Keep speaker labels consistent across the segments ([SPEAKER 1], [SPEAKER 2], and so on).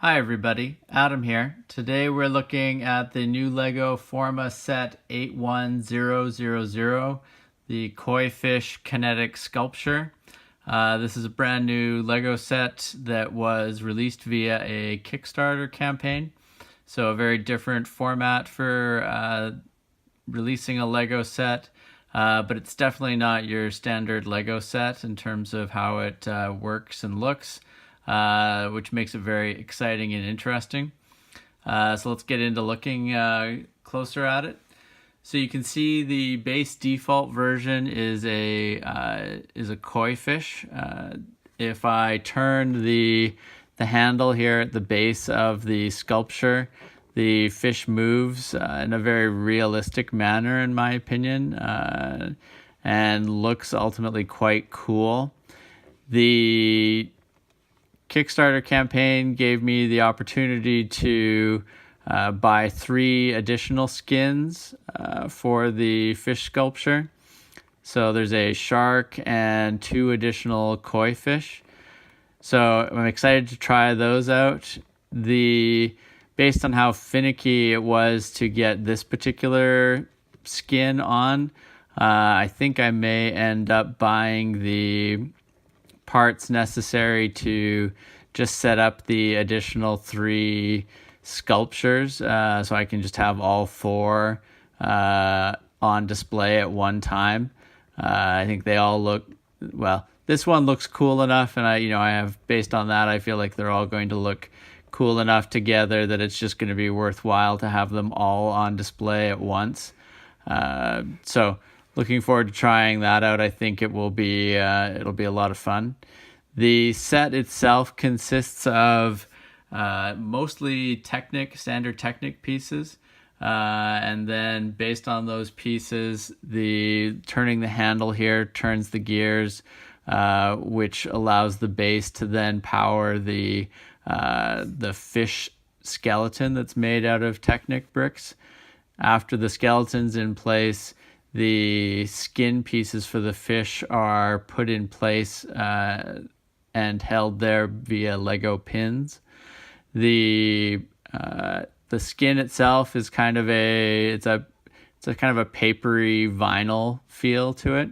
[SPEAKER 1] Hi everybody, Adam here. Today we're looking at the new LEGO FORMA set 81000, the Koi Fish Kinetic Sculpture. This is a brand new LEGO set that was released via a Kickstarter campaign. So a very different format for releasing a LEGO set, but it's definitely not your standard LEGO set in terms of how it works and looks. Which makes it very exciting and interesting. So let's get into looking closer at it. So you can see the base default version is a koi fish. If I turn the handle here at the base of the sculpture, the fish moves in a very realistic manner, in my opinion, and looks ultimately quite cool. The Kickstarter campaign gave me the opportunity to buy 3 additional skins for the fish sculpture. So there's a shark and 2 additional koi fish. So I'm excited to try those out. Based on how finicky it was to get this particular skin on, I think I may end up buying the parts necessary to just set up the additional 3 sculptures, so I can just have all 4 on display at one time. I think they all look, well, this one looks cool enough, and I have, based on that, I feel like they're all going to look cool enough together that it's just going to be worthwhile to have them all on display at once. So looking forward to trying that out. I think it'll be a lot of fun. The set itself consists of mostly standard Technic pieces, and then based on those pieces, turning the handle here turns the gears, which allows the base to then power the fish skeleton that's made out of Technic bricks. After the skeleton's in place, the skin pieces for the fish are put in place and held there via Lego pins. The skin itself is kind of a kind of a papery vinyl feel to it.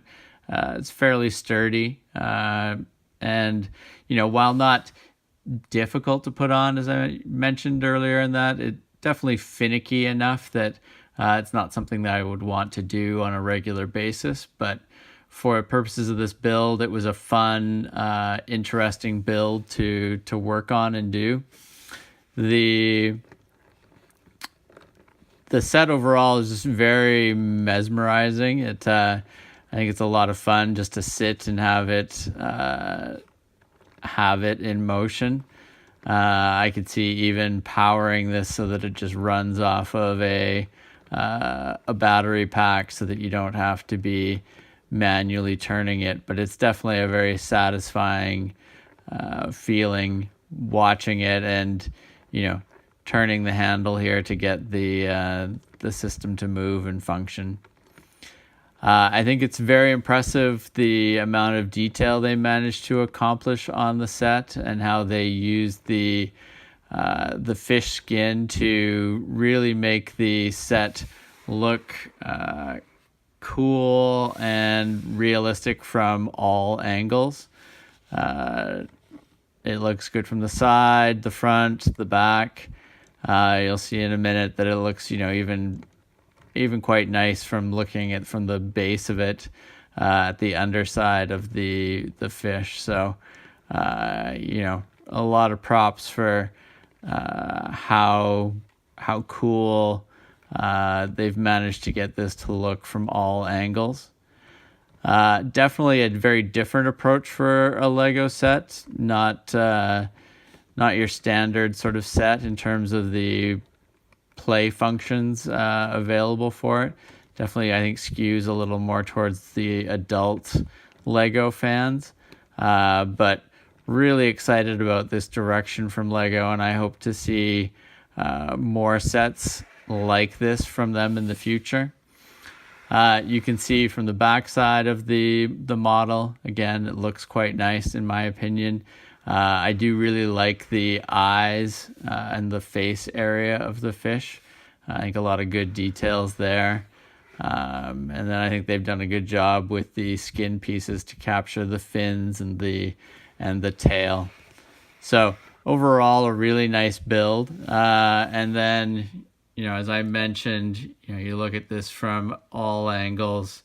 [SPEAKER 1] It's fairly sturdy, and while not difficult to put on, as I mentioned earlier, in that it definitely finicky enough that it's not something that I would want to do on a regular basis, but for purposes of this build, it was a fun, interesting build to work on and do. The set overall is just very mesmerizing. I think it's a lot of fun just to sit and have it in motion. I could see even powering this so that it just runs off of a battery pack so that you don't have to be manually turning it, but it's definitely a very satisfying feeling watching it and turning the handle here to get the system to move and function. I think it's very impressive the amount of detail they managed to accomplish on the set and how they used the fish skin to really make the set look cool and realistic from all angles. It looks good from the side, the front, the back. You'll see in a minute that it looks, even quite nice from looking at from the base of it at the underside of the fish. So, a lot of props for how cool they've managed to get this to look from all angles. Definitely a very different approach for a Lego set, not your standard sort of set in terms of the play functions available for it. Definitely, I think, skews a little more towards the adult Lego fans, but really excited about this direction from Lego, and I hope to see more sets like this from them in the future. You can see from the back side of the model, again, it looks quite nice in my opinion. I do really like the eyes and the face area of the fish. I think a lot of good details there. And then I think they've done a good job with the skin pieces to capture the fins and the tail. So overall, a really nice build. And then, as I mentioned, you look at this from all angles,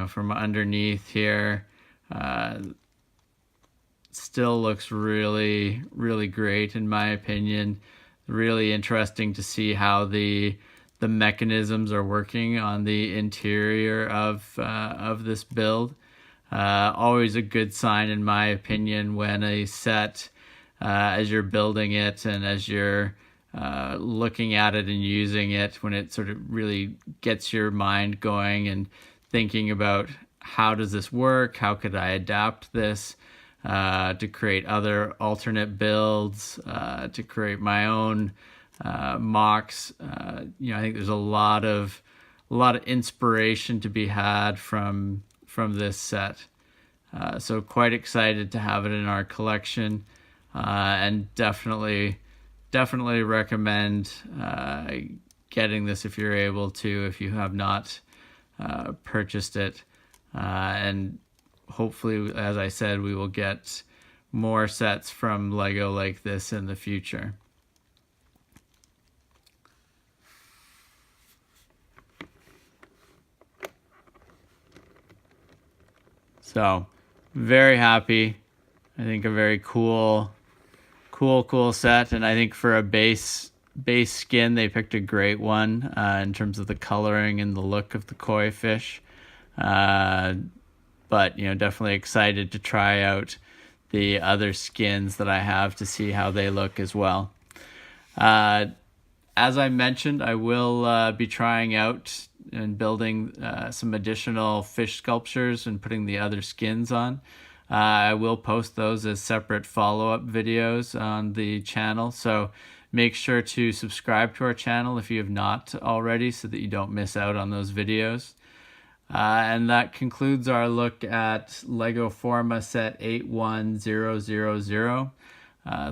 [SPEAKER 1] from underneath here, still looks really, really great in my opinion. Really interesting to see how the mechanisms are working on the interior of this build. Always a good sign in my opinion when a set, as you're building it and as you're looking at it and using it, when it sort of really gets your mind going and thinking about how does this work, how could I adapt this to create other alternate builds, to create my own mocks. I think there's a lot of inspiration to be had from this set. So quite excited to have it in our collection, and definitely recommend getting this if you're able to, if you have not purchased it. And hopefully, as I said, we will get more sets from Lego like this in the future. So, very happy. I think a very cool set, and I think for a base skin, they picked a great one in terms of the coloring and the look of the koi fish. But definitely excited to try out the other skins that I have to see how they look as well. As I mentioned, I will be trying out and building some additional fish sculptures and putting the other skins on. I will post those as separate follow-up videos on the channel, so make sure to subscribe to our channel if you have not already so that you don't miss out on those videos. And that concludes our look at Lego Forma set 81000,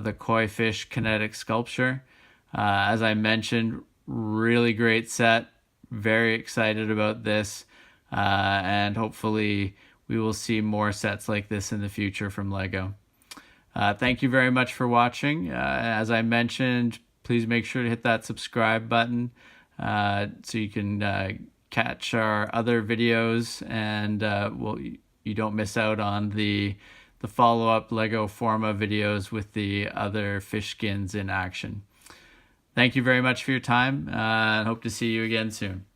[SPEAKER 1] the koi fish kinetic sculpture. As I mentioned, really great set. Very excited about this, and hopefully we will see more sets like this in the future from Lego. Thank you very much for watching. As I mentioned, please make sure to hit that subscribe button so you can catch our other videos, and you don't miss out on the follow-up Lego Forma videos with the other fish skins in action. Thank you very much for your time, and hope to see you again soon.